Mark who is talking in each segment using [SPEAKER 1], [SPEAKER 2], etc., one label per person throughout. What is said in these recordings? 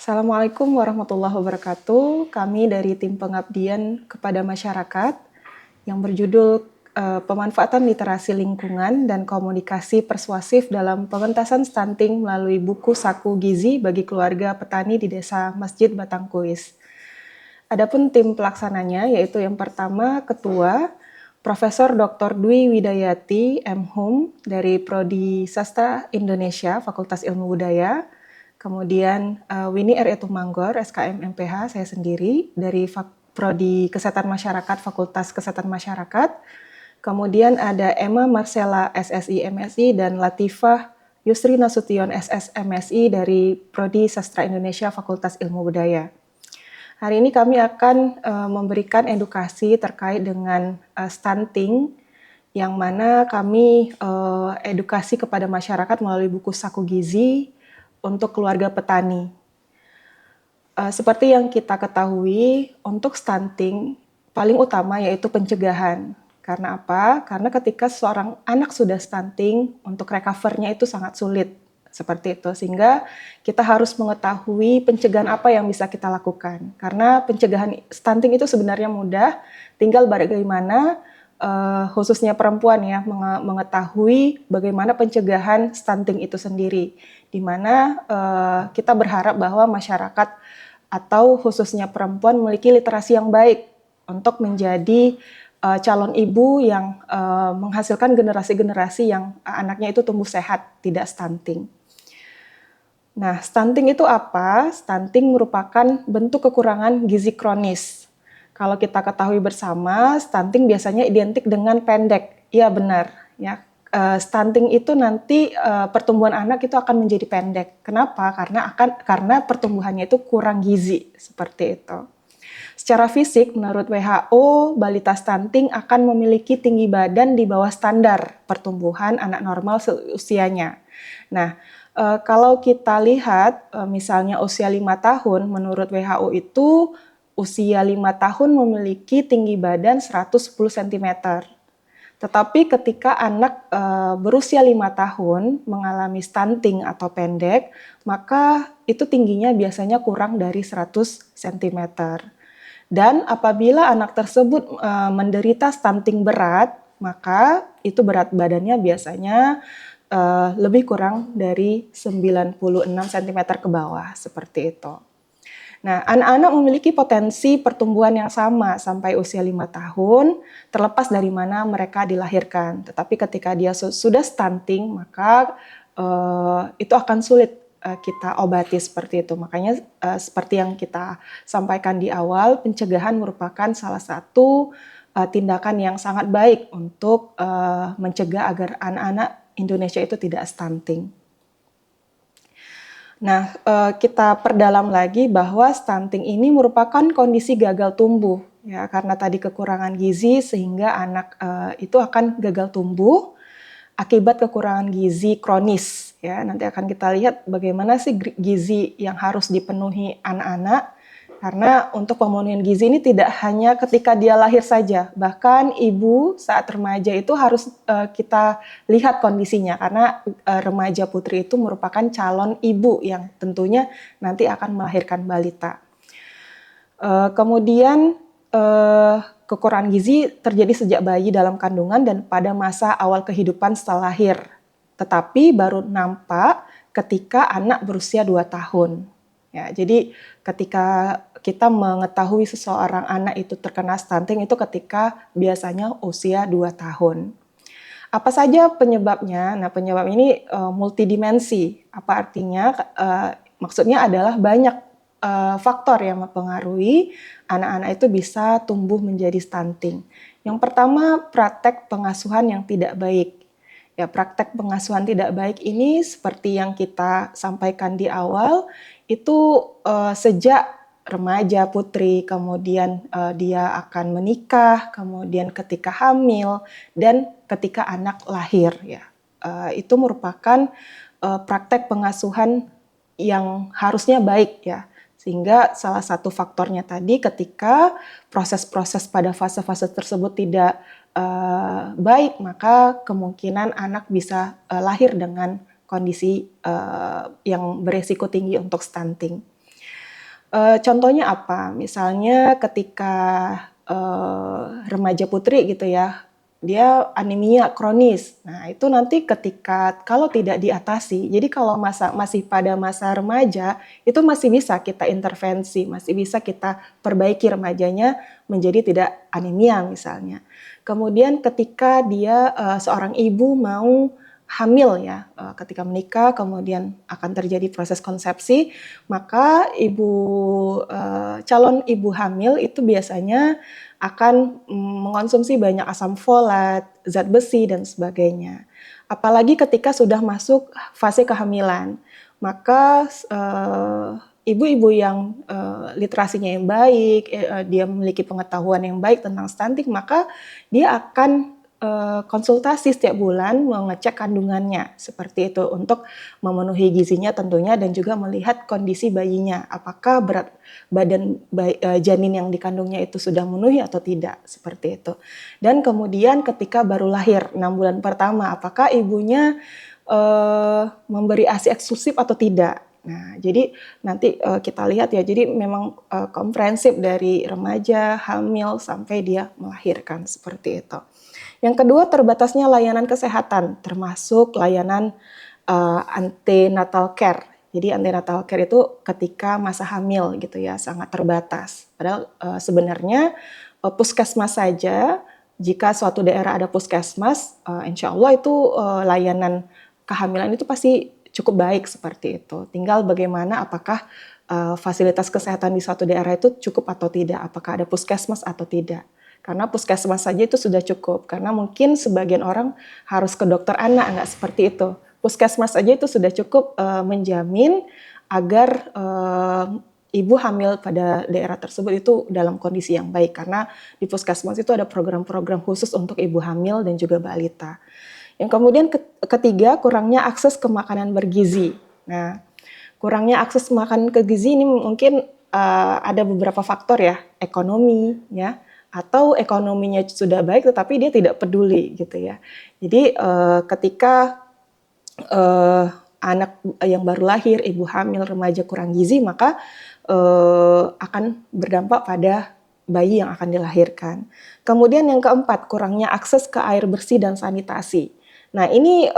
[SPEAKER 1] Assalamualaikum warahmatullahi wabarakatuh. Kami dari tim pengabdian kepada masyarakat yang berjudul Pemanfaatan Literasi Lingkungan dan Komunikasi Persuasif dalam Pengentasan Stunting melalui buku Saku Gizi bagi Keluarga Petani di Desa Masjid Batangkuis. Adapun tim pelaksananya yaitu yang pertama Ketua Profesor Dr. Dwi Widayati M.Hum dari Prodi Sastra Indonesia Fakultas Ilmu Budaya. Kemudian Winnie R. Etumanggor, SKM MPH, saya sendiri dari Prodi Kesehatan Masyarakat, Fakultas Kesehatan Masyarakat. Kemudian ada Emma Marcella, SSI MSI, dan Latifah Yusri Nasution, SS MSI dari Prodi Sastra Indonesia, Fakultas Ilmu Budaya. Hari ini kami akan memberikan edukasi terkait dengan stunting, yang mana kami edukasi kepada masyarakat melalui buku Saku Gizi untuk keluarga petani. Seperti yang kita ketahui, untuk stunting paling utama yaitu pencegahan. Karena apa? Karena ketika seorang anak sudah stunting, untuk recover-nya itu sangat sulit. Seperti itu, sehingga kita harus mengetahui pencegahan apa yang bisa kita lakukan. Karena pencegahan stunting itu sebenarnya mudah, tinggal bagaimana khususnya perempuan ya mengetahui bagaimana pencegahan stunting itu sendiri, di mana kita berharap bahwa masyarakat atau khususnya perempuan memiliki literasi yang baik untuk menjadi calon ibu yang menghasilkan generasi-generasi yang anaknya itu tumbuh sehat, tidak stunting. Nah, stunting itu apa? Stunting merupakan bentuk kekurangan gizi kronis. Kalau kita ketahui bersama, stunting biasanya identik dengan pendek. Iya benar, ya. Stunting itu nanti pertumbuhan anak itu akan menjadi pendek. Kenapa? Karena pertumbuhannya itu kurang gizi, seperti itu. Secara fisik, menurut WHO, balita stunting akan memiliki tinggi badan di bawah standar pertumbuhan anak normal seusianya. Nah, kalau kita lihat misalnya usia 5 tahun, menurut WHO itu usia 5 tahun memiliki tinggi badan 110 cm. Tetapi ketika anak berusia 5 tahun mengalami stunting atau pendek, maka itu tingginya biasanya kurang dari 100 cm. Dan apabila anak tersebut menderita stunting berat, maka itu berat badannya biasanya lebih kurang dari 96 cm ke bawah, seperti itu. Nah, anak-anak memiliki potensi pertumbuhan yang sama sampai usia 5 tahun, terlepas dari mana mereka dilahirkan. Tetapi ketika dia sudah stunting, maka itu akan sulit kita obati seperti itu. Makanya seperti yang kita sampaikan di awal, pencegahan merupakan salah satu tindakan yang sangat baik untuk mencegah agar anak-anak Indonesia itu tidak stunting. Nah, kita perdalam lagi bahwa stunting ini merupakan kondisi gagal tumbuh, ya, karena tadi kekurangan gizi sehingga anak itu akan gagal tumbuh akibat kekurangan gizi kronis. Ya, nanti akan kita lihat bagaimana sih gizi yang harus dipenuhi anak-anak. Karena untuk pemenuhan gizi ini tidak hanya ketika dia lahir saja, bahkan ibu saat remaja itu harus kita lihat kondisinya, karena remaja putri itu merupakan calon ibu yang tentunya nanti akan melahirkan balita. Kemudian kekurangan gizi terjadi sejak bayi dalam kandungan dan pada masa awal kehidupan setelah lahir, tetapi baru nampak ketika anak berusia 2 tahun. Ya, jadi ketika kita mengetahui seseorang anak itu terkena stunting itu ketika biasanya usia 2 tahun. Apa saja penyebabnya? Nah, penyebab ini multidimensi. Apa artinya? Maksudnya adalah banyak faktor yang mempengaruhi anak-anak itu bisa tumbuh menjadi stunting. Yang pertama, praktek pengasuhan yang tidak baik. Ya, praktek pengasuhan tidak baik ini seperti yang kita sampaikan di awal, itu sejak remaja putri, kemudian dia akan menikah, kemudian ketika hamil, dan ketika anak lahir. Ya, itu merupakan praktek pengasuhan yang harusnya baik, ya. Sehingga salah satu faktornya tadi ketika proses-proses pada fase-fase tersebut tidak baik, maka kemungkinan anak bisa lahir dengan kondisi yang beresiko tinggi untuk stunting. Contohnya apa? Misalnya ketika remaja putri gitu ya, dia anemia kronis. Nah, itu nanti ketika kalau tidak diatasi, jadi kalau masih pada masa remaja, itu masih bisa kita intervensi, masih bisa kita perbaiki remajanya menjadi tidak anemia misalnya. Kemudian ketika dia seorang ibu mau hamil ya, ketika menikah kemudian akan terjadi proses konsepsi, maka calon ibu hamil itu biasanya akan mengonsumsi banyak asam folat, zat besi dan sebagainya. Apalagi ketika sudah masuk fase kehamilan, maka ibu-ibu yang literasinya yang baik, dia memiliki pengetahuan yang baik tentang stunting, maka dia akan konsultasi setiap bulan mengecek kandungannya seperti itu untuk memenuhi gizinya tentunya dan juga melihat kondisi bayinya apakah berat badan janin yang dikandungnya itu sudah memenuhi atau tidak seperti itu. Dan kemudian ketika baru lahir 6 bulan pertama apakah ibunya memberi ASI eksklusif atau tidak. Nah, jadi nanti kita lihat ya. Jadi memang komprehensif dari remaja, hamil sampai dia melahirkan seperti itu. Yang kedua, terbatasnya layanan kesehatan, termasuk layanan antenatal care. Jadi antenatal care itu ketika masa hamil gitu ya, sangat terbatas. Padahal sebenarnya puskesmas saja, jika suatu daerah ada puskesmas, insya Allah itu layanan kehamilan itu pasti cukup baik seperti itu. Tinggal bagaimana apakah fasilitas kesehatan di suatu daerah itu cukup atau tidak, apakah ada puskesmas atau tidak. Karena puskesmas saja itu sudah cukup, karena mungkin sebagian orang harus ke dokter anak, nggak seperti itu. Puskesmas saja itu sudah cukup menjamin agar ibu hamil pada daerah tersebut itu dalam kondisi yang baik, karena di puskesmas itu ada program-program khusus untuk ibu hamil dan juga balita. Yang kemudian ketiga, kurangnya akses ke makanan bergizi. Nah, kurangnya akses makanan ke gizi ini mungkin ada beberapa faktor ya, ekonomi ya, atau ekonominya sudah baik tetapi dia tidak peduli gitu ya. Jadi ketika anak yang baru lahir, ibu hamil, remaja kurang gizi, maka akan berdampak pada bayi yang akan dilahirkan. Kemudian yang keempat, kurangnya akses ke air bersih dan sanitasi. Nah, ini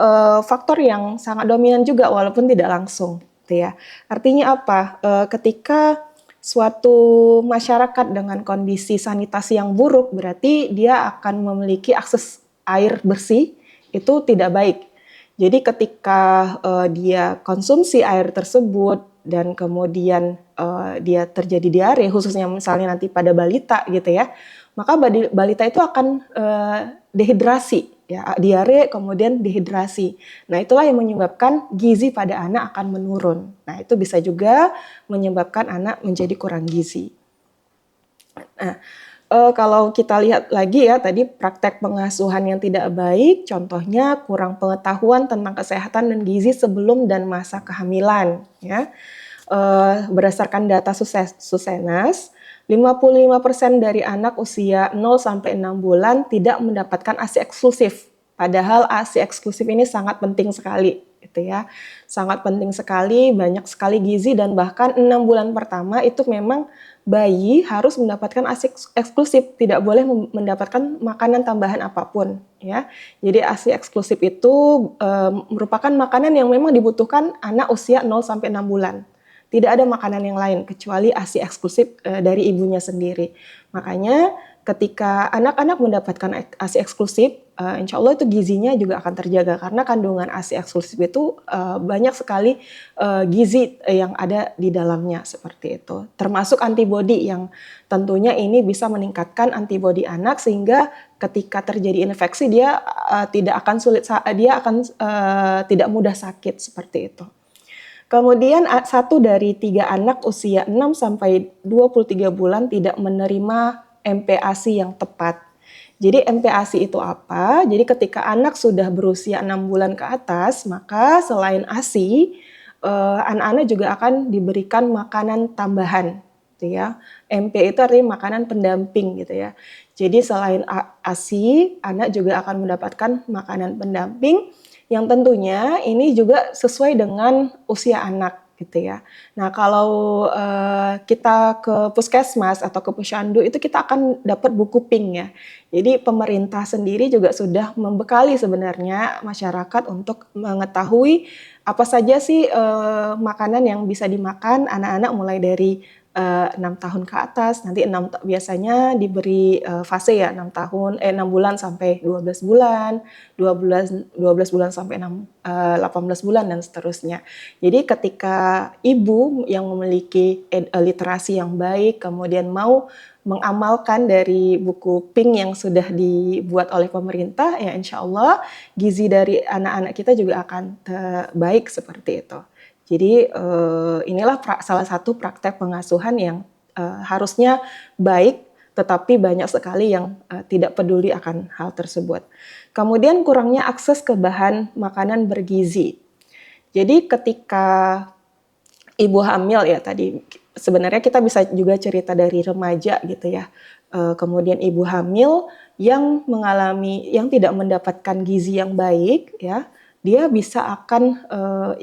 [SPEAKER 1] faktor yang sangat dominan juga walaupun tidak langsung gitu ya. Artinya apa? Ketika suatu masyarakat dengan kondisi sanitasi yang buruk, berarti dia akan memiliki akses air bersih itu tidak baik. Jadi ketika dia konsumsi air tersebut dan kemudian dia terjadi diare, khususnya misalnya nanti pada balita gitu ya, maka balita itu akan dehidrasi. Ya, diare kemudian dehidrasi. Nah, itulah yang menyebabkan gizi pada anak akan menurun. Nah, itu bisa juga menyebabkan anak menjadi kurang gizi. Nah, kalau kita lihat lagi ya tadi praktek pengasuhan yang tidak baik, contohnya kurang pengetahuan tentang kesehatan dan gizi sebelum dan masa kehamilan. Ya, berdasarkan data Susenas, 55% dari anak usia 0 sampai 6 bulan tidak mendapatkan ASI eksklusif. Padahal ASI eksklusif ini sangat penting sekali, gitu ya. Sangat penting sekali, banyak sekali gizi dan bahkan 6 bulan pertama itu memang bayi harus mendapatkan ASI eksklusif, tidak boleh mendapatkan makanan tambahan apapun, ya. Jadi ASI eksklusif itu merupakan makanan yang memang dibutuhkan anak usia 0 sampai 6 bulan. Tidak ada makanan yang lain kecuali ASI eksklusif dari ibunya sendiri. Makanya ketika anak-anak mendapatkan ASI eksklusif, insya Allah itu gizinya juga akan terjaga karena kandungan ASI eksklusif itu banyak sekali gizi yang ada di dalamnya seperti itu. Termasuk antibodi yang tentunya ini bisa meningkatkan antibodi anak sehingga ketika terjadi infeksi dia tidak akan tidak mudah sakit seperti itu. Kemudian 1 dari 3 anak usia 6 sampai 23 bulan tidak menerima MPASI yang tepat. Jadi MPASI itu apa? Jadi ketika anak sudah berusia 6 bulan ke atas, maka selain ASI, anak-anak juga akan diberikan makanan tambahan, gitu ya. MP itu artinya makanan pendamping gitu ya. Jadi selain ASI, anak juga akan mendapatkan makanan pendamping yang tentunya ini juga sesuai dengan usia anak. gitu ya. Nah kalau kita ke puskesmas atau ke posyandu itu kita akan dapat buku pink ya. Jadi pemerintah sendiri juga sudah membekali sebenarnya masyarakat untuk mengetahui apa saja sih makanan yang bisa dimakan anak-anak mulai dari 6 tahun ke atas. Nanti biasanya diberi fase ya 6 bulan sampai 12 bulan, 12 bulan sampai 18 bulan dan seterusnya. Jadi ketika ibu yang memiliki literasi yang baik kemudian mau mengamalkan dari buku pink yang sudah dibuat oleh pemerintah, ya insya Allah gizi dari anak-anak kita juga akan baik seperti itu. Jadi inilah salah satu praktek pengasuhan yang harusnya baik, tetapi banyak sekali yang tidak peduli akan hal tersebut. Kemudian kurangnya akses ke bahan makanan bergizi. Jadi ketika ibu hamil ya tadi, sebenarnya kita bisa juga cerita dari remaja gitu ya. Kemudian ibu hamil yang tidak mendapatkan gizi yang baik ya, dia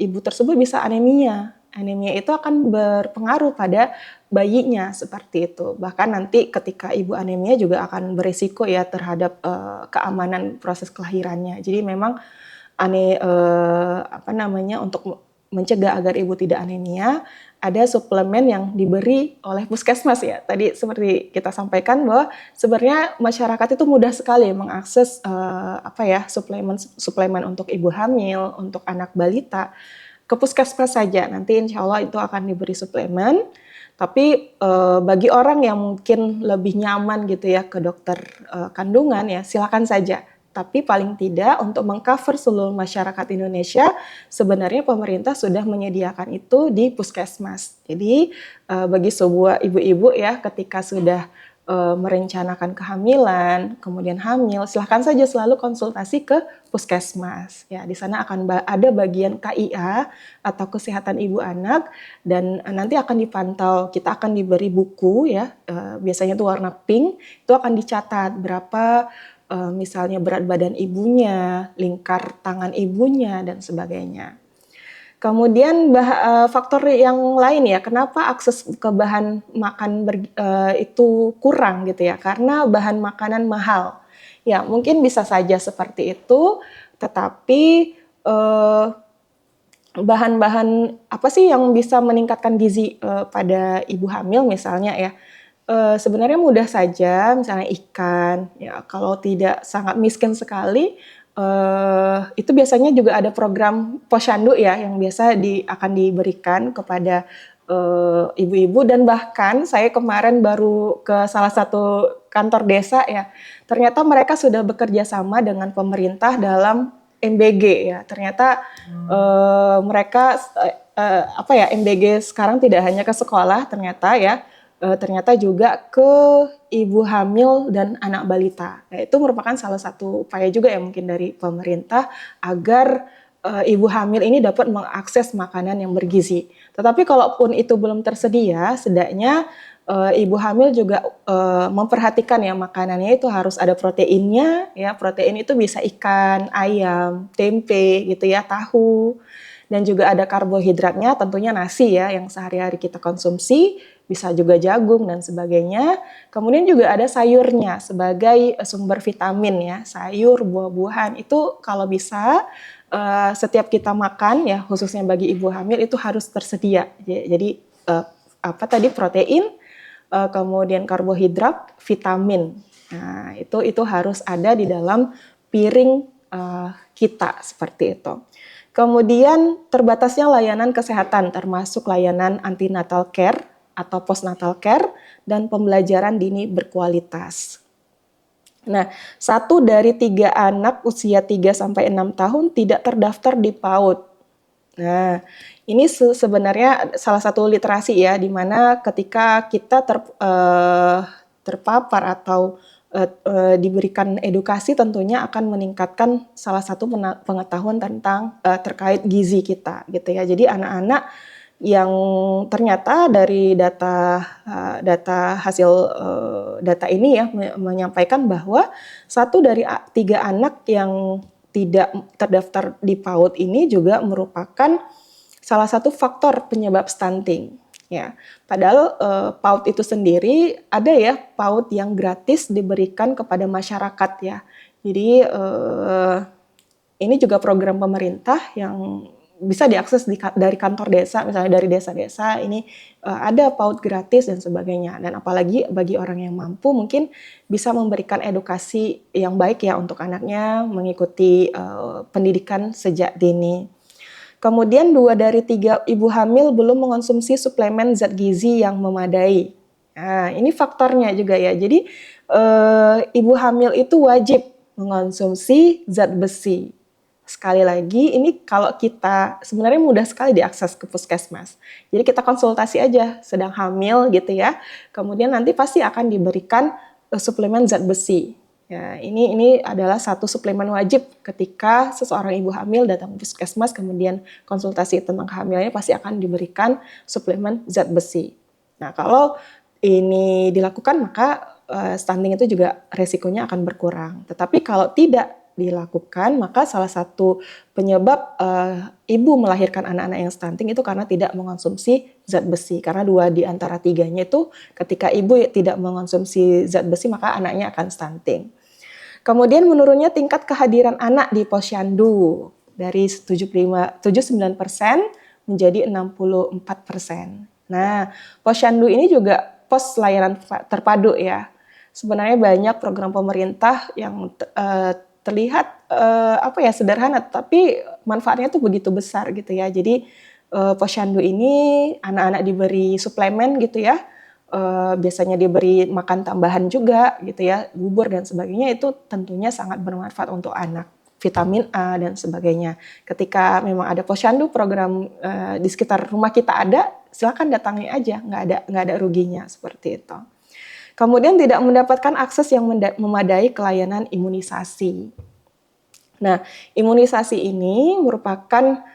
[SPEAKER 1] ibu tersebut bisa anemia. Anemia itu akan berpengaruh pada bayinya seperti itu. Bahkan nanti ketika ibu anemia juga akan berisiko ya terhadap keamanan proses kelahirannya. Jadi memang untuk mencegah agar ibu tidak anemia, ada suplemen yang diberi oleh puskesmas ya. Tadi seperti kita sampaikan bahwa sebenarnya masyarakat itu mudah sekali mengakses suplemen untuk ibu hamil, untuk anak balita ke puskesmas saja. Nanti insya Allah itu akan diberi suplemen. Tapi bagi orang yang mungkin lebih nyaman gitu ya ke dokter kandungan ya silakan saja. Tapi paling tidak untuk mengcover seluruh masyarakat Indonesia, sebenarnya pemerintah sudah menyediakan itu di puskesmas. Jadi bagi sebuah ibu-ibu ya ketika sudah merencanakan kehamilan, kemudian hamil, silahkan saja selalu konsultasi ke puskesmas. Ya, di sana akan ada bagian KIA atau kesehatan ibu anak dan nanti akan dipantau. Kita akan diberi buku ya, biasanya itu warna pink, itu akan dicatat berapa misalnya berat badan ibunya, lingkar tangan ibunya, dan sebagainya. Kemudian faktor yang lain ya, kenapa akses ke bahan makan itu kurang gitu ya, karena bahan makanan mahal. Ya mungkin bisa saja seperti itu, tetapi bahan-bahan apa sih yang bisa meningkatkan gizi pada ibu hamil misalnya ya, sebenarnya mudah saja, misalnya ikan. Ya, kalau tidak sangat miskin sekali, itu biasanya juga ada program posyandu ya yang biasa akan diberikan kepada ibu-ibu dan bahkan saya kemarin baru ke salah satu kantor desa ya. Ternyata mereka sudah bekerja sama dengan pemerintah dalam MBG ya. Ternyata mereka MBG sekarang tidak hanya ke sekolah ternyata ya. Ternyata juga ke ibu hamil dan anak balita. Nah, itu merupakan salah satu upaya juga ya mungkin dari pemerintah agar ibu hamil ini dapat mengakses makanan yang bergizi. Tetapi kalaupun itu belum tersedia, setidaknya ibu hamil juga memperhatikan ya makanannya itu harus ada proteinnya. Ya, protein itu bisa ikan, ayam, tempe gitu ya, tahu. Dan juga ada karbohidratnya, tentunya nasi ya yang sehari-hari kita konsumsi, bisa juga jagung dan sebagainya. Kemudian juga ada sayurnya sebagai sumber vitamin ya, sayur, buah-buahan itu kalau bisa setiap kita makan ya khususnya bagi ibu hamil itu harus tersedia. Jadi protein, kemudian karbohidrat, vitamin. Nah, itu harus ada di dalam piring kita seperti itu. Kemudian terbatasnya layanan kesehatan termasuk layanan antenatal care atau postnatal care dan pembelajaran dini berkualitas. Nah, 1 dari 3 anak usia 3-6 tahun tidak terdaftar di PAUD. Nah, ini sebenarnya salah satu literasi ya, di mana ketika kita terpapar atau diberikan edukasi tentunya akan meningkatkan salah satu pengetahuan tentang terkait gizi kita gitu ya. Jadi anak-anak yang ternyata dari data ini ya menyampaikan bahwa 1 dari 3 anak yang tidak terdaftar di PAUD ini juga merupakan salah satu faktor penyebab stunting. Ya, padahal PAUD itu sendiri ada ya PAUD yang gratis diberikan kepada masyarakat ya. Jadi ini juga program pemerintah yang bisa diakses dari kantor desa, misalnya dari desa-desa ini ada PAUD gratis dan sebagainya. Dan apalagi bagi orang yang mampu mungkin bisa memberikan edukasi yang baik ya untuk anaknya mengikuti pendidikan sejak dini. Kemudian 2 dari 3 ibu hamil belum mengonsumsi suplemen zat gizi yang memadai. Nah, ini faktornya juga ya. Jadi ibu hamil itu wajib mengonsumsi zat besi. Sekali lagi, ini kalau kita sebenarnya mudah sekali diakses ke puskesmas. Jadi kita konsultasi aja sedang hamil gitu ya. Kemudian nanti pasti akan diberikan suplemen zat besi. Ya, ini adalah satu suplemen wajib ketika seseorang ibu hamil datang ke puskesmas kemudian konsultasi tentang kehamilannya pasti akan diberikan suplemen zat besi. Nah, kalau ini dilakukan maka stunting itu juga resikonya akan berkurang. Tetapi kalau tidak dilakukan maka salah satu penyebab ibu melahirkan anak-anak yang stunting itu karena tidak mengonsumsi zat besi. Karena 2 di antara 3-nya itu ketika ibu tidak mengonsumsi zat besi maka anaknya akan stunting. Kemudian menurunnya tingkat kehadiran anak di posyandu dari 79% menjadi 64%. Nah, posyandu ini juga pos layanan terpadu ya. Sebenarnya banyak program pemerintah yang terlihat sederhana, tapi manfaatnya tuh begitu besar gitu ya. Jadi posyandu ini anak-anak diberi suplemen gitu ya. Biasanya diberi makan tambahan juga gitu ya, bubur dan sebagainya itu tentunya sangat bermanfaat untuk anak. Vitamin A dan sebagainya. Ketika memang ada posyandu program di sekitar rumah kita ada, silakan datangi aja, nggak ada ruginya seperti itu. Kemudian tidak mendapatkan akses yang memadai ke layanan imunisasi. Nah, imunisasi ini merupakan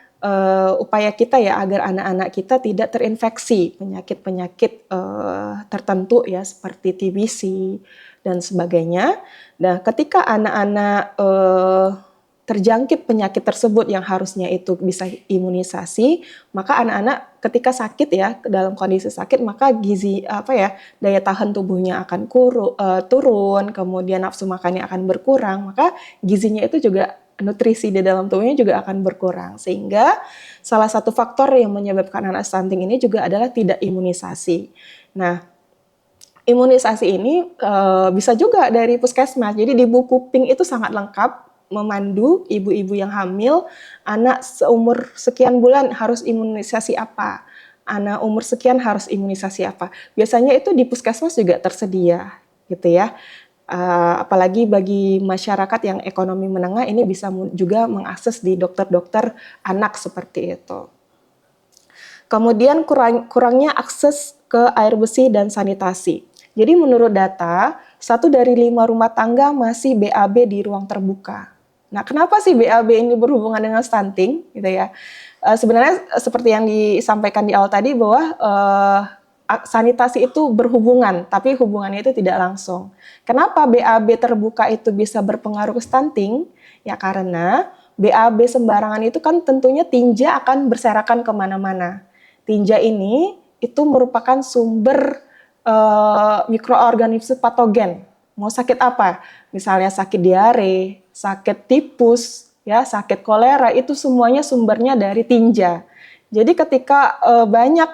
[SPEAKER 1] upaya kita ya agar anak-anak kita tidak terinfeksi penyakit-penyakit tertentu ya seperti TBC dan sebagainya. Nah, ketika anak-anak terjangkit penyakit tersebut yang harusnya itu bisa imunisasi, maka anak-anak ketika sakit ya dalam kondisi sakit maka daya tahan tubuhnya akan turun, kemudian nafsu makannya akan berkurang, maka gizinya itu juga nutrisi di dalam tubuhnya juga akan berkurang. Sehingga salah satu faktor yang menyebabkan anak stunting ini juga adalah tidak imunisasi. Nah, imunisasi ini bisa juga dari puskesmas. Jadi di buku pink itu sangat lengkap memandu ibu-ibu yang hamil, anak seumur sekian bulan harus imunisasi apa, anak umur sekian harus imunisasi apa. Biasanya itu di puskesmas juga tersedia gitu ya. Apalagi bagi masyarakat yang ekonomi menengah ini bisa juga mengakses di dokter-dokter anak seperti itu. Kemudian kurangnya akses ke air bersih dan sanitasi. Jadi menurut data, 1 dari 5 rumah tangga masih BAB di ruang terbuka. Nah, kenapa sih BAB ini berhubungan dengan stunting gitu ya? Sebenarnya seperti yang disampaikan di awal tadi bahwa sanitasi itu berhubungan, tapi hubungannya itu tidak langsung. Kenapa BAB terbuka itu bisa berpengaruh ke stunting? Ya karena BAB sembarangan itu kan tentunya tinja akan berserakan kemana-mana. Tinja ini itu merupakan sumber mikroorganisme patogen. Mau sakit apa? Misalnya sakit diare, sakit tipus, ya, sakit kolera, itu semuanya sumbernya dari tinja. Jadi ketika banyak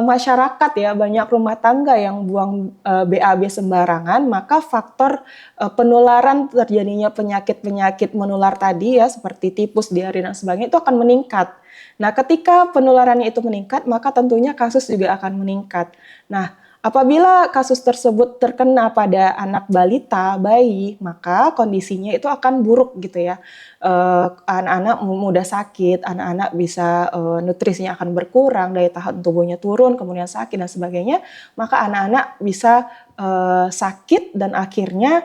[SPEAKER 1] masyarakat ya, banyak rumah tangga yang buang BAB sembarangan, maka faktor penularan terjadinya penyakit-penyakit menular tadi ya, seperti tipus, diare dan sebagainya itu akan meningkat. Nah, ketika penularannya itu meningkat, maka tentunya kasus juga akan meningkat. Nah, apabila kasus tersebut terkena pada anak balita, bayi, maka kondisinya itu akan buruk gitu ya. Anak-anak mudah sakit, anak-anak bisa nutrisinya akan berkurang, daya tahan tubuhnya turun, kemudian sakit dan sebagainya. Maka anak-anak bisa sakit dan akhirnya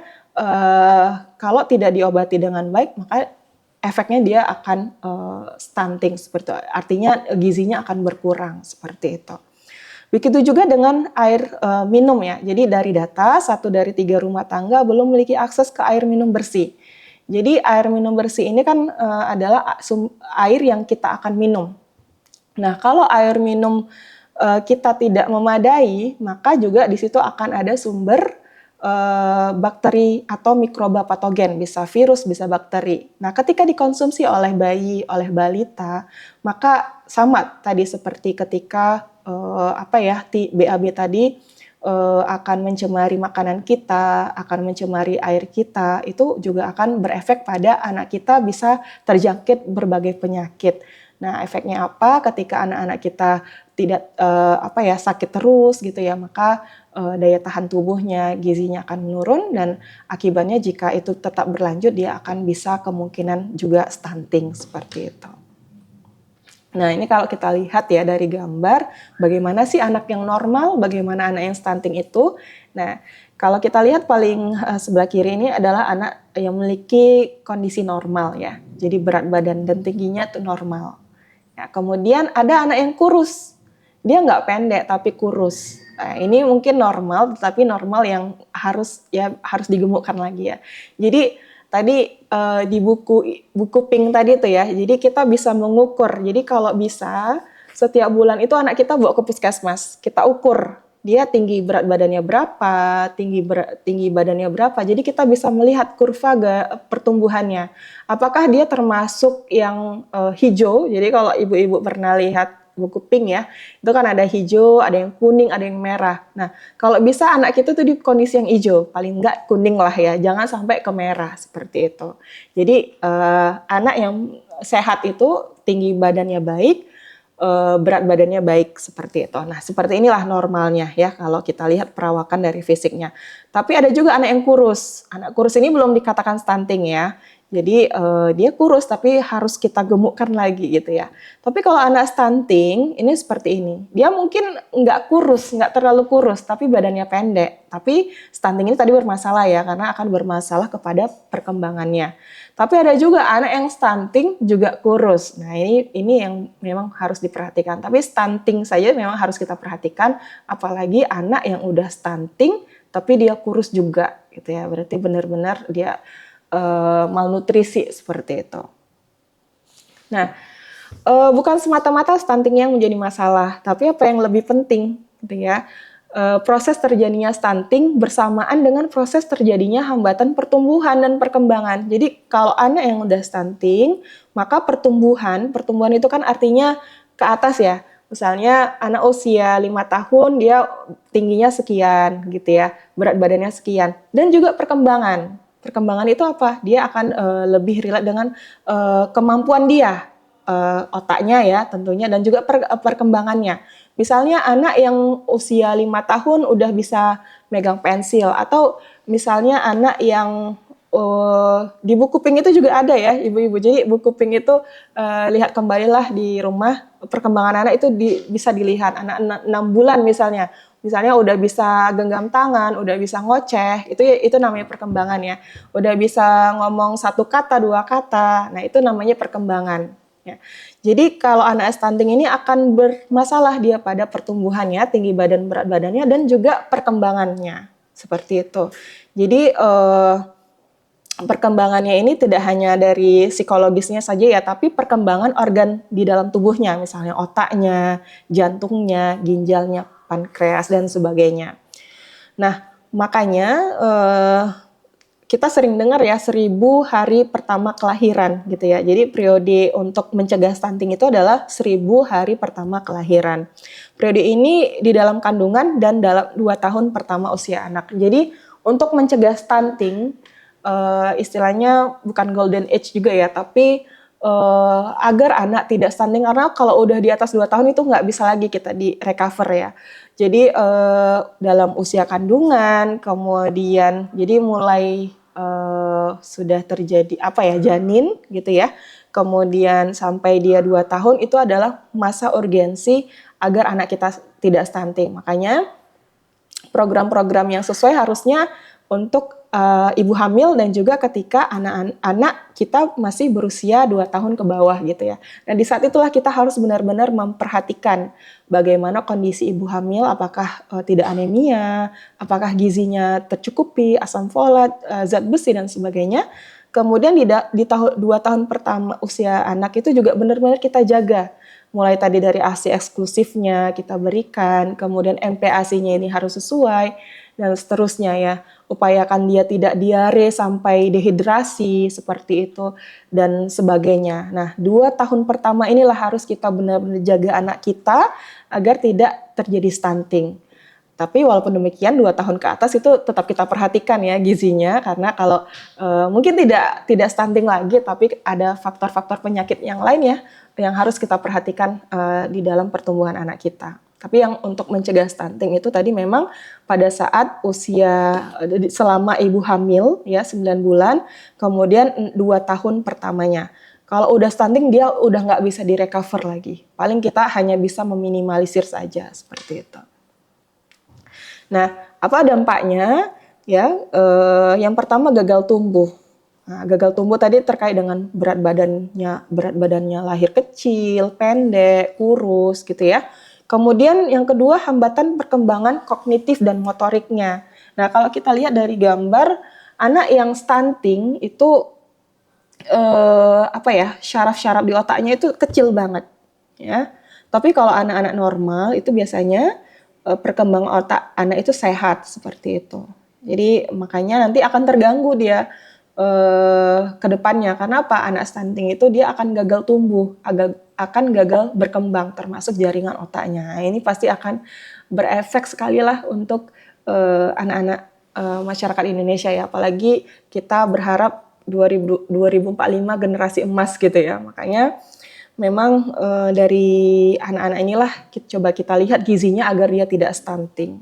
[SPEAKER 1] kalau tidak diobati dengan baik, maka efeknya dia akan stunting seperti itu. Artinya gizinya akan berkurang seperti itu. Begitu juga dengan air minum ya. Jadi dari data 1 dari 3 rumah tangga belum memiliki akses ke air minum bersih. Jadi air minum bersih ini kan adalah air yang kita akan minum. Nah, kalau air minum kita tidak memadai, maka juga di situ akan ada sumber bakteri atau mikroba patogen, bisa virus, bisa bakteri. Nah, ketika dikonsumsi oleh bayi, oleh balita, maka sama tadi seperti ketika BAB tadi akan mencemari makanan kita, akan mencemari air kita, itu juga akan berefek pada anak kita bisa terjangkit berbagai penyakit. Nah, efeknya apa? Ketika anak-anak kita tidak sakit terus gitu ya, maka daya tahan tubuhnya, gizinya akan menurun, dan akibatnya jika itu tetap berlanjut dia akan bisa kemungkinan juga stunting seperti itu. Nah, ini kalau kita lihat ya dari gambar, bagaimana sih anak yang normal, bagaimana anak yang stunting itu. Nah, kalau kita lihat paling sebelah kiri ini adalah anak yang memiliki kondisi normal ya. Jadi berat badan dan tingginya itu normal. Ya, kemudian ada anak yang kurus, dia nggak pendek tapi kurus. Nah, ini mungkin normal, tapi normal yang harus digemukkan lagi ya. Jadi tadi di buku pink tadi tuh ya, jadi kita bisa mengukur. Jadi kalau bisa setiap bulan itu anak kita bawa ke puskesmas, kita ukur dia tinggi berat badannya berapa, tinggi badannya berapa. Jadi kita bisa melihat kurva pertumbuhannya. Apakah dia termasuk yang hijau? Jadi kalau ibu-ibu pernah lihat buku pink ya, itu kan ada hijau, ada yang kuning, ada yang merah. Nah, kalau bisa anak kita tuh di kondisi yang hijau, paling enggak kuning lah ya, jangan sampai ke merah seperti itu. Jadi anak yang sehat itu tinggi badannya baik, berat badannya baik seperti itu. Nah, seperti inilah normalnya ya kalau kita lihat perawakan dari fisiknya. Tapi ada juga anak yang kurus. Anak kurus ini belum dikatakan stunting ya. Jadi dia kurus tapi harus kita gemukkan lagi gitu ya. Tapi kalau anak stunting ini seperti ini. Dia mungkin nggak kurus, nggak terlalu kurus, tapi badannya pendek. Tapi stunting ini tadi bermasalah ya karena akan bermasalah kepada perkembangannya. Tapi ada juga anak yang stunting juga kurus. Nah ini yang memang harus diperhatikan. Tapi stunting saja memang harus kita perhatikan. Apalagi anak yang udah stunting tapi dia kurus juga gitu ya. Berarti benar-benar dia malnutrisi seperti itu. Nah, bukan semata-mata stunting yang menjadi masalah, tapi apa yang lebih penting, gitu ya, proses terjadinya stunting bersamaan dengan proses terjadinya hambatan pertumbuhan dan perkembangan. Jadi kalau anak yang udah stunting, maka pertumbuhan itu kan artinya ke atas ya. Misalnya anak usia 5 tahun dia tingginya sekian gitu ya, berat badannya sekian, dan juga perkembangan. Perkembangan itu apa? Dia akan lebih relate dengan kemampuan dia, otaknya ya tentunya, dan juga perkembangannya. Misalnya anak yang usia 5 tahun udah bisa megang pensil, atau misalnya anak yang di buku pink itu juga ada ya ibu-ibu. Jadi buku pink itu lihat kembalilah di rumah, perkembangan anak itu bisa dilihat. Anak 6 bulan misalnya udah bisa genggam tangan, udah bisa ngoceh, itu namanya perkembangan ya. Udah bisa ngomong 1 kata, 2 kata, nah itu namanya perkembangan. Ya. Jadi kalau anak stunting ini akan bermasalah dia pada pertumbuhannya, tinggi badan, berat badannya, dan juga perkembangannya, seperti itu. Jadi perkembangannya ini tidak hanya dari psikologisnya saja ya, tapi perkembangan organ di dalam tubuhnya, misalnya otaknya, jantungnya, ginjalnya, pankreas, dan sebagainya. Nah, makanya kita sering dengar ya 1000 hari pertama kelahiran gitu ya. Jadi periode untuk mencegah stunting itu adalah 1000 hari pertama kelahiran. Periode ini di dalam kandungan dan dalam 2 tahun pertama usia anak. Jadi untuk mencegah stunting, istilahnya bukan golden age juga ya, tapi agar anak tidak stunting, karena kalau udah di atas 2 tahun itu nggak bisa lagi kita di recover ya. Jadi dalam usia kandungan, kemudian jadi mulai sudah terjadi janin gitu ya, kemudian sampai dia 2 tahun itu adalah masa urgensi agar anak kita tidak stunting. Makanya program-program yang sesuai harusnya untuk ibu hamil dan juga ketika anak kita masih berusia 2 tahun ke bawah gitu ya. Nah di saat itulah kita harus benar-benar memperhatikan bagaimana kondisi ibu hamil, apakah tidak anemia, apakah gizinya tercukupi, asam folat, zat besi dan sebagainya. Kemudian di 2 tahun pertama usia anak itu juga benar-benar kita jaga mulai tadi dari ASI eksklusifnya kita berikan, kemudian MPASI-nya ini harus sesuai, dan seterusnya ya. Upayakan dia tidak diare sampai dehidrasi seperti itu dan sebagainya. Nah, 2 tahun pertama inilah harus kita benar-benar jaga anak kita agar tidak terjadi stunting. Tapi walaupun demikian 2 tahun ke atas itu tetap kita perhatikan ya gizinya, karena kalau mungkin tidak stunting lagi, tapi ada faktor-faktor penyakit yang lain ya yang harus kita perhatikan di dalam pertumbuhan anak kita. Tapi yang untuk mencegah stunting itu tadi memang pada saat usia selama ibu hamil ya 9 bulan, kemudian 2 tahun pertamanya. Kalau udah stunting dia udah nggak bisa direcover lagi. Paling kita hanya bisa meminimalisir saja seperti itu. Nah, apa dampaknya? Ya, yang pertama gagal tumbuh. Nah, gagal tumbuh tadi terkait dengan berat badannya lahir kecil, pendek, kurus gitu ya. Kemudian yang kedua hambatan perkembangan kognitif dan motoriknya. Nah, kalau kita lihat dari gambar anak yang stunting itu syaraf-syaraf di otaknya itu kecil banget ya. Tapi kalau anak-anak normal itu biasanya perkembangan otak anak itu sehat seperti itu. Jadi makanya nanti akan terganggu dia ke depannya. Karena apa? Anak stunting itu dia akan gagal tumbuh, akan gagal berkembang termasuk jaringan otaknya. Ini pasti akan berefek sekali lah untuk anak-anak masyarakat Indonesia ya. Apalagi kita berharap 2045 generasi emas gitu ya. Makanya memang dari anak-anak inilah coba kita lihat gizinya agar dia tidak stunting.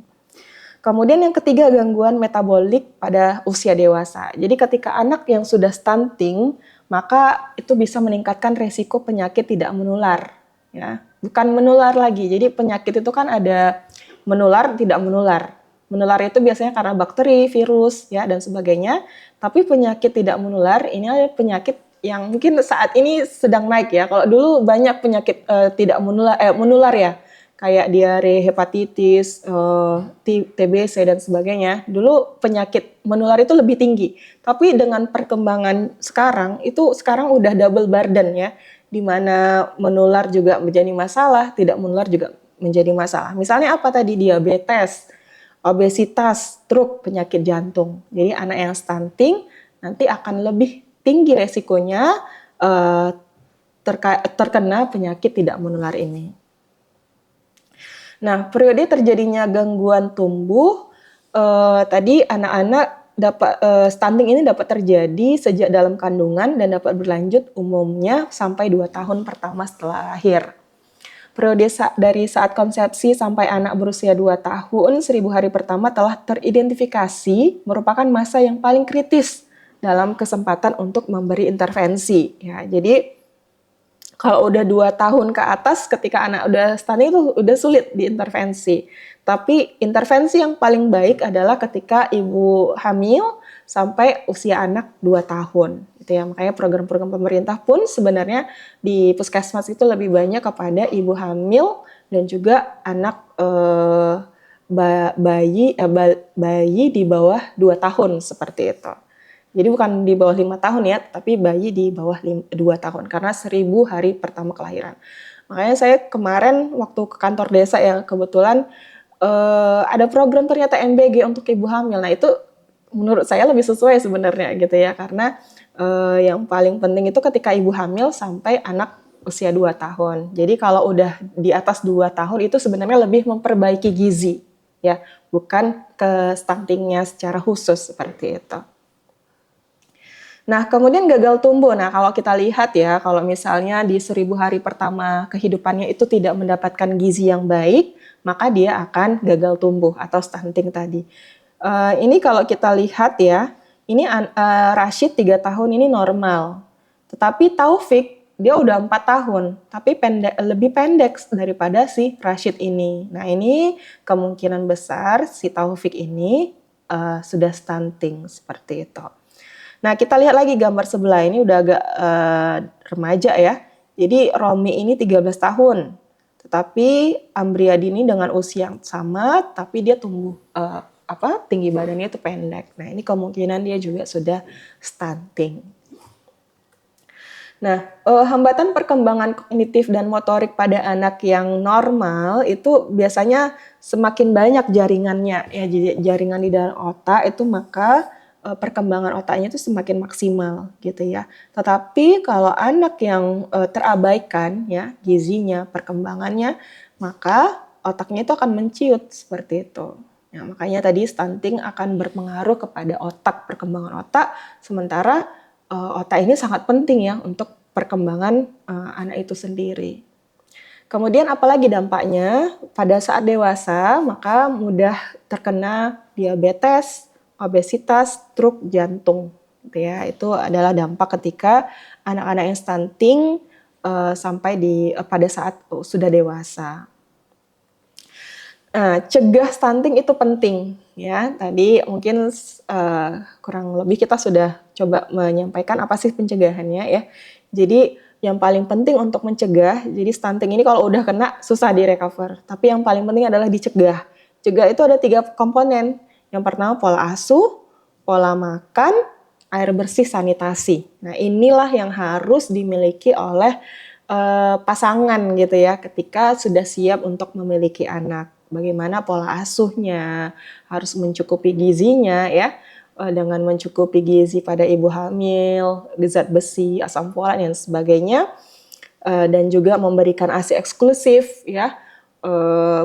[SPEAKER 1] Kemudian yang ketiga gangguan metabolik pada usia dewasa. Jadi ketika anak yang sudah stunting, maka itu bisa meningkatkan resiko penyakit tidak menular. Ya, bukan menular lagi. Jadi penyakit itu kan ada menular, tidak menular. Menular itu biasanya karena bakteri, virus, ya dan sebagainya. Tapi penyakit tidak menular ini adalah penyakit yang mungkin saat ini sedang naik ya. Kalau dulu banyak penyakit tidak menular ya. Kayak diare, hepatitis, TBC dan sebagainya. Dulu penyakit menular itu lebih tinggi. Tapi dengan perkembangan sekarang udah double burden ya, di mana menular juga menjadi masalah, tidak menular juga menjadi masalah. Misalnya apa tadi? Diabetes, obesitas, stroke, penyakit jantung. Jadi anak yang stunting nanti akan lebih tinggi resikonya terkena penyakit tidak menular ini. Nah, periode terjadinya gangguan tumbuh tadi anak-anak stunting ini dapat terjadi sejak dalam kandungan dan dapat berlanjut umumnya sampai 2 tahun pertama setelah lahir. Periode dari saat konsepsi sampai anak berusia 2 tahun, 1000 hari pertama telah teridentifikasi merupakan masa yang paling kritis dalam kesempatan untuk memberi intervensi. Ya, jadi kalau udah 2 tahun ke atas ketika anak udah stunting itu udah sulit diintervensi. Tapi intervensi yang paling baik adalah ketika ibu hamil sampai usia anak 2 tahun. Gitu ya. Makanya program-program pemerintah pun sebenarnya di puskesmas itu lebih banyak kepada ibu hamil dan juga anak bayi di bawah 2 tahun seperti itu. Jadi bukan di bawah 5 tahun ya, tapi bayi di bawah 2 tahun karena 1000 hari pertama kelahiran. Makanya saya kemarin waktu ke kantor desa ya kebetulan ada program ternyata MBG untuk ibu hamil. Nah itu menurut saya lebih sesuai sebenarnya gitu ya, karena yang paling penting itu ketika ibu hamil sampai anak usia 2 tahun. Jadi kalau udah di atas 2 tahun itu sebenarnya lebih memperbaiki gizi ya, bukan ke stuntingnya secara khusus seperti itu. Nah, kemudian gagal tumbuh. Nah, kalau kita lihat ya, kalau misalnya di 1000 hari pertama kehidupannya itu tidak mendapatkan gizi yang baik, maka dia akan gagal tumbuh atau stunting tadi. Ini kalau kita lihat ya, ini Rashid 3 tahun ini normal. Tetapi Taufik dia udah 4 tahun, tapi lebih pendek daripada si Rashid ini. Nah, ini kemungkinan besar si Taufik ini sudah stunting seperti itu. Nah, kita lihat lagi gambar sebelah ini udah agak remaja ya. Jadi Romi ini 13 tahun. Tetapi Ambriadi ini dengan usia yang sama, tapi dia tumbuh tinggi badannya itu pendek. Nah, ini kemungkinan dia juga sudah stunting. Nah, hambatan perkembangan kognitif dan motorik pada anak yang normal itu biasanya semakin banyak jaringannya ya, jadi jaringan di dalam otak itu maka perkembangan otaknya itu semakin maksimal gitu ya. Tetapi kalau anak yang terabaikan ya gizinya, perkembangannya, maka otaknya itu akan menciut seperti itu. Ya, makanya tadi stunting akan berpengaruh kepada otak, perkembangan otak, sementara otak ini sangat penting ya untuk perkembangan anak itu sendiri. Kemudian apalagi dampaknya pada saat dewasa maka mudah terkena diabetes, obesitas, stroke jantung. Gitu ya. Itu adalah dampak ketika anak-anak yang stunting sampai pada saat sudah dewasa. Cegah stunting itu penting ya. Tadi mungkin kurang lebih kita sudah coba menyampaikan apa sih pencegahannya ya. Jadi yang paling penting untuk mencegah, jadi stunting ini kalau udah kena susah di-recover. Tapi yang paling penting adalah dicegah. Cegah itu ada 3 komponen. Yang pertama pola asuh, pola makan, air bersih, sanitasi. Nah inilah yang harus dimiliki oleh pasangan gitu ya ketika sudah siap untuk memiliki anak. Bagaimana pola asuhnya, harus mencukupi gizinya ya, dengan mencukupi gizi pada ibu hamil, zat besi, asam folat dan sebagainya, dan juga memberikan ASI eksklusif ya,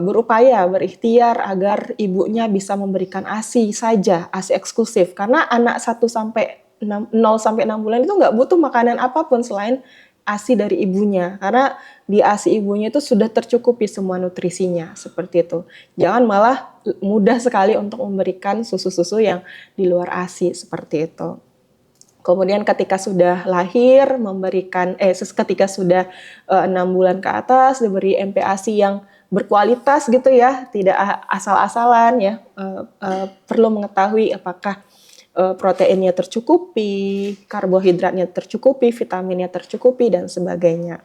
[SPEAKER 1] berupaya berikhtiar agar ibunya bisa memberikan ASI saja, ASI eksklusif karena anak 1 sampai 6, 0 sampai 6 bulan itu nggak butuh makanan apapun selain ASI dari ibunya, karena di ASI ibunya itu sudah tercukupi semua nutrisinya, seperti itu. Jangan malah mudah sekali untuk memberikan susu-susu yang di luar ASI, seperti itu. Kemudian ketika sudah lahir, ketika sudah 6 bulan ke atas, diberi MPASI yang berkualitas gitu ya, tidak asal-asalan ya, perlu mengetahui apakah proteinnya tercukupi, karbohidratnya tercukupi, vitaminnya tercukupi, dan sebagainya.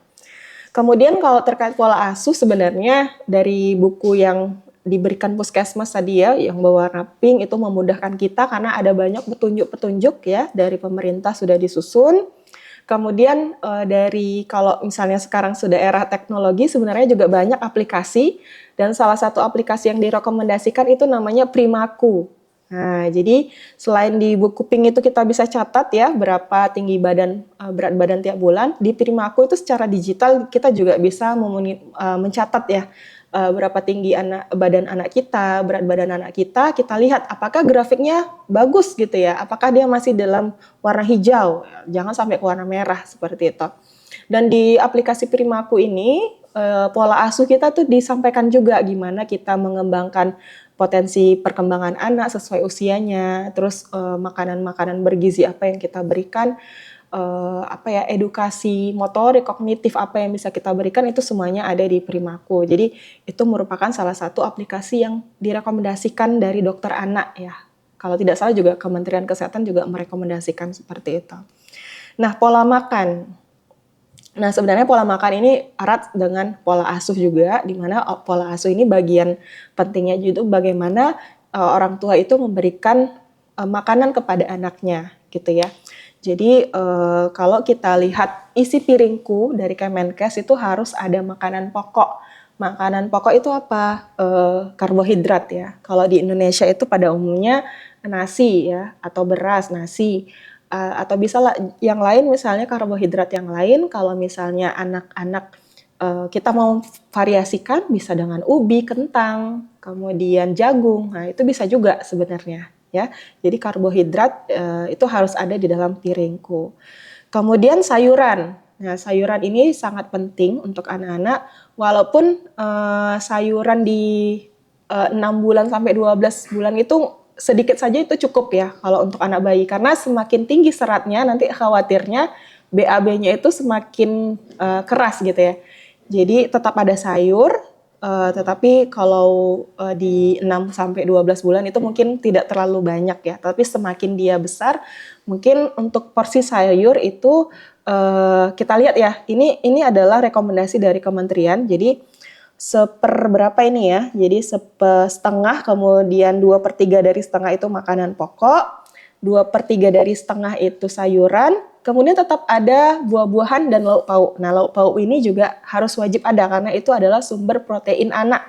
[SPEAKER 1] Kemudian kalau terkait pola asuh sebenarnya dari buku yang diberikan puskesmas tadi ya, yang berwarna pink itu memudahkan kita karena ada banyak petunjuk-petunjuk ya dari pemerintah sudah disusun. Kemudian dari kalau misalnya sekarang sudah era teknologi sebenarnya juga banyak aplikasi dan salah satu aplikasi yang direkomendasikan itu namanya Primaku. Nah, jadi selain di buku pink itu kita bisa catat ya berapa tinggi badan, berat badan tiap bulan, di Primaku itu secara digital kita juga bisa mencatat ya berapa tinggi badan anak kita, berat badan anak kita lihat apakah grafiknya bagus gitu ya, apakah dia masih dalam warna hijau, jangan sampai ke warna merah seperti itu. Dan di aplikasi Primaku ini pola asuh kita tuh disampaikan juga gimana kita mengembangkan potensi perkembangan anak sesuai usianya, terus makanan-makanan bergizi apa yang kita berikan, edukasi motorik, kognitif apa yang bisa kita berikan itu semuanya ada di Primaku. Jadi itu merupakan salah satu aplikasi yang direkomendasikan dari dokter anak ya. Kalau tidak salah juga Kementerian Kesehatan juga merekomendasikan seperti itu. Nah, pola makan. Nah, sebenarnya pola makan ini erat dengan pola asuh juga, di mana pola asuh ini bagian pentingnya juga bagaimana orang tua itu memberikan makanan kepada anaknya, gitu ya. Jadi kalau kita lihat isi piringku dari Kemenkes itu harus ada makanan pokok. Makanan pokok itu apa? Karbohidrat ya. Kalau di Indonesia itu pada umumnya nasi ya, atau beras, nasi. Atau bisa yang lain misalnya karbohidrat yang lain kalau misalnya anak-anak kita mau variasikan bisa dengan ubi, kentang, kemudian jagung. Nah, itu bisa juga sebenarnya ya. Jadi karbohidrat itu harus ada di dalam piringku. Kemudian sayuran. Nah, sayuran ini sangat penting untuk anak-anak walaupun sayuran di 6 bulan sampai 12 bulan itu sedikit saja itu cukup ya kalau untuk anak bayi karena semakin tinggi seratnya nanti khawatirnya BAB-nya itu semakin keras gitu ya. Jadi tetap ada sayur tetapi kalau di 6 sampai 12 bulan itu mungkin tidak terlalu banyak ya. Tapi semakin dia besar mungkin untuk porsi sayur itu kita lihat ya. Ini adalah rekomendasi dari kementerian. Jadi seperberapa ini ya, jadi setengah, kemudian 2/3 dari setengah itu makanan pokok, 2/3 dari setengah itu sayuran, kemudian tetap ada buah-buahan dan lauk pauk. Nah, lauk pauk ini juga harus wajib ada karena itu adalah sumber protein anak.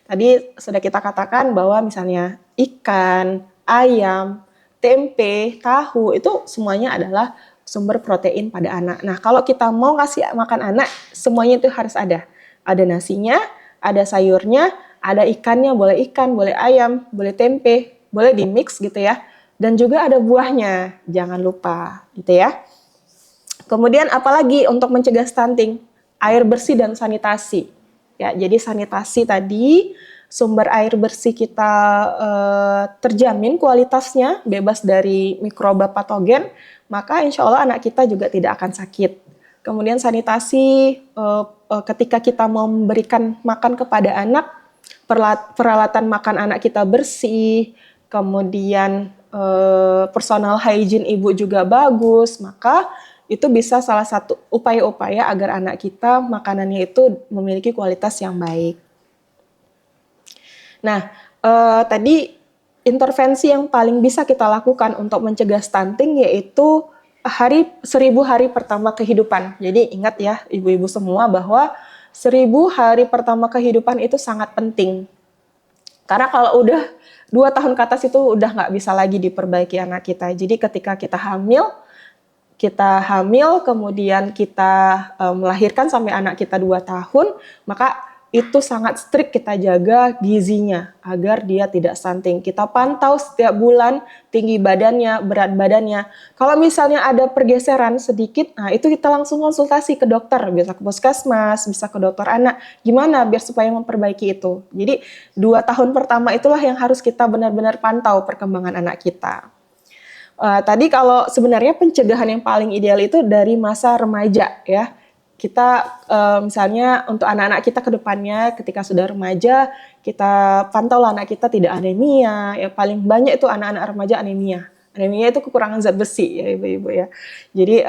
[SPEAKER 1] Tadi sudah kita katakan bahwa misalnya ikan, ayam, tempe, tahu itu semuanya adalah sumber protein pada anak. Nah, kalau kita mau kasih makan anak, semuanya itu harus ada. Ada nasinya, ada sayurnya, ada ikannya, boleh ikan, boleh ayam, boleh tempe, boleh di mix gitu ya. Dan juga ada buahnya, jangan lupa gitu ya. Kemudian apalagi untuk mencegah stunting? Air bersih dan sanitasi. Ya, jadi sanitasi tadi sumber air bersih kita terjamin kualitasnya, bebas dari mikroba patogen, maka insya Allah anak kita juga tidak akan sakit. Kemudian sanitasi ketika kita mau memberikan makan kepada anak, peralatan makan anak kita bersih, kemudian personal hygiene ibu juga bagus, maka itu bisa salah satu upaya-upaya agar anak kita makanannya itu memiliki kualitas yang baik. Nah, tadi intervensi yang paling bisa kita lakukan untuk mencegah stunting yaitu 1000 hari pertama kehidupan. Jadi ingat ya ibu-ibu semua bahwa 1000 hari pertama kehidupan itu sangat penting. Karena kalau udah 2 tahun ke atas itu udah nggak bisa lagi diperbaiki anak kita. Jadi ketika kita hamil kemudian kita melahirkan sampai anak kita 2 tahun, maka itu sangat strict kita jaga gizinya agar dia tidak stunting. Kita pantau setiap bulan tinggi badannya, berat badannya. Kalau misalnya ada pergeseran sedikit, nah itu kita langsung konsultasi ke dokter, bisa ke puskesmas, bisa ke dokter anak. Gimana biar supaya memperbaiki itu. Jadi 2 tahun pertama itulah yang harus kita benar-benar pantau perkembangan anak kita. Tadi kalau sebenarnya pencegahan yang paling ideal itu dari masa remaja ya. Kita misalnya untuk anak-anak kita ke depannya ketika sudah remaja, kita pantau anak kita tidak anemia, ya paling banyak itu anak-anak remaja anemia. Anemia itu kekurangan zat besi ya ibu-ibu ya. Jadi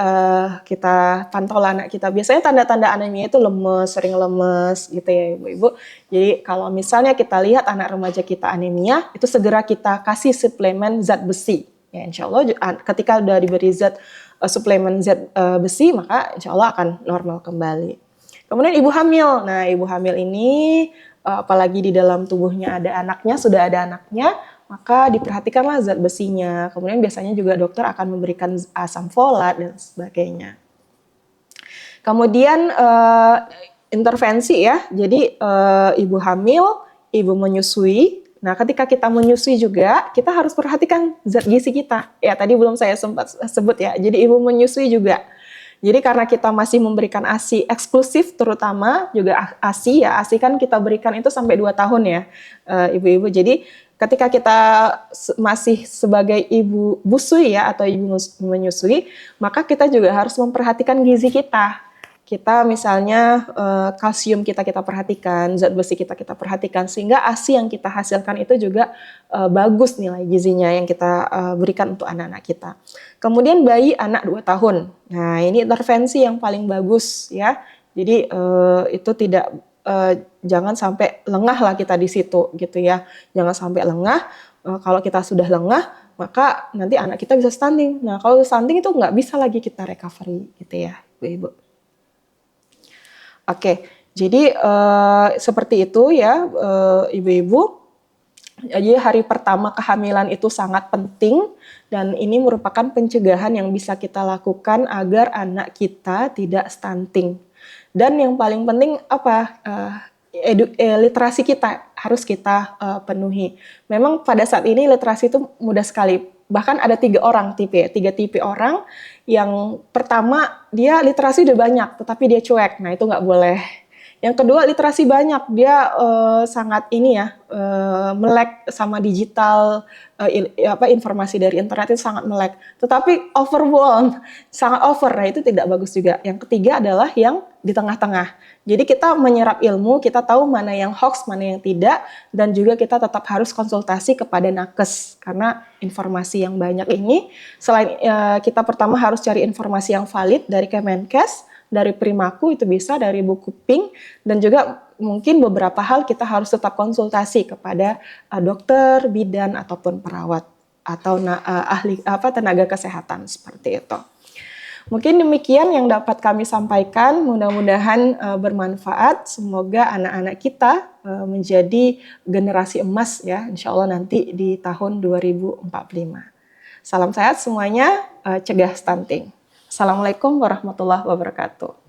[SPEAKER 1] kita pantau anak kita. Biasanya tanda-tanda anemia itu lemes, sering lemes gitu ya ibu-ibu. Jadi kalau misalnya kita lihat anak remaja kita anemia, itu segera kita kasih suplemen zat besi. Ya insya Allah ketika sudah diberi zat suplemen zat besi, maka insya Allah akan normal kembali. Kemudian ibu hamil. Nah, ibu hamil ini apalagi di dalam tubuhnya ada anaknya, sudah ada anaknya, maka diperhatikanlah zat besinya. Kemudian biasanya juga dokter akan memberikan asam folat dan sebagainya. Kemudian intervensi ya. Jadi ibu hamil, ibu menyusui. Nah, ketika kita menyusui juga, kita harus perhatikan zat gizi kita. Ya, tadi belum saya sempat sebut ya. Jadi ibu menyusui juga. Jadi karena kita masih memberikan ASI eksklusif terutama juga ASI ya. ASI kan kita berikan itu sampai 2 tahun ya, ibu-ibu. Jadi ketika kita masih sebagai ibu busui ya atau ibu menyusui, maka kita juga harus memperhatikan gizi kita. Kita misalnya kalsium kita perhatikan, zat besi kita perhatikan, sehingga ASI yang kita hasilkan itu juga bagus nilai gizinya yang kita berikan untuk anak-anak kita. Kemudian bayi anak 2 tahun. Nah, ini intervensi yang paling bagus ya. Jadi itu tidak jangan sampai lengah lah kita di situ gitu ya. Jangan sampai lengah. Kalau kita sudah lengah, maka nanti anak kita bisa stunting. Nah, kalau stunting itu nggak bisa lagi kita recovery gitu ya, Ibu. Oke, jadi seperti itu ya ibu-ibu. Jadi hari pertama kehamilan itu sangat penting dan ini merupakan pencegahan yang bisa kita lakukan agar anak kita tidak stunting. Dan yang paling penting apa? Literasi kita harus kita penuhi. Memang pada saat ini literasi itu mudah sekali. Bahkan ada 3 tipe orang. Yang pertama dia literasi udah banyak, tetapi dia cuek. Nah itu nggak boleh. Yang kedua literasi banyak, dia sangat melek sama digital, informasi dari internet itu sangat melek. Tetapi overwhelmed, sangat over, nah itu tidak bagus juga. Yang ketiga adalah yang di tengah-tengah. Jadi kita menyerap ilmu, kita tahu mana yang hoax, mana yang tidak, dan juga kita tetap harus konsultasi kepada nakes. Karena informasi yang banyak ini, selain kita pertama harus cari informasi yang valid dari Kemenkes, dari Primaku itu bisa, dari buku Pink, dan juga mungkin beberapa hal kita harus tetap konsultasi kepada dokter, bidan, ataupun perawat, atau ahli tenaga kesehatan seperti itu. Mungkin demikian yang dapat kami sampaikan, mudah-mudahan bermanfaat. Semoga anak-anak kita menjadi generasi emas ya, insya Allah nanti di tahun 2045. Salam sehat semuanya, cegah stunting. Assalamualaikum warahmatullahi wabarakatuh.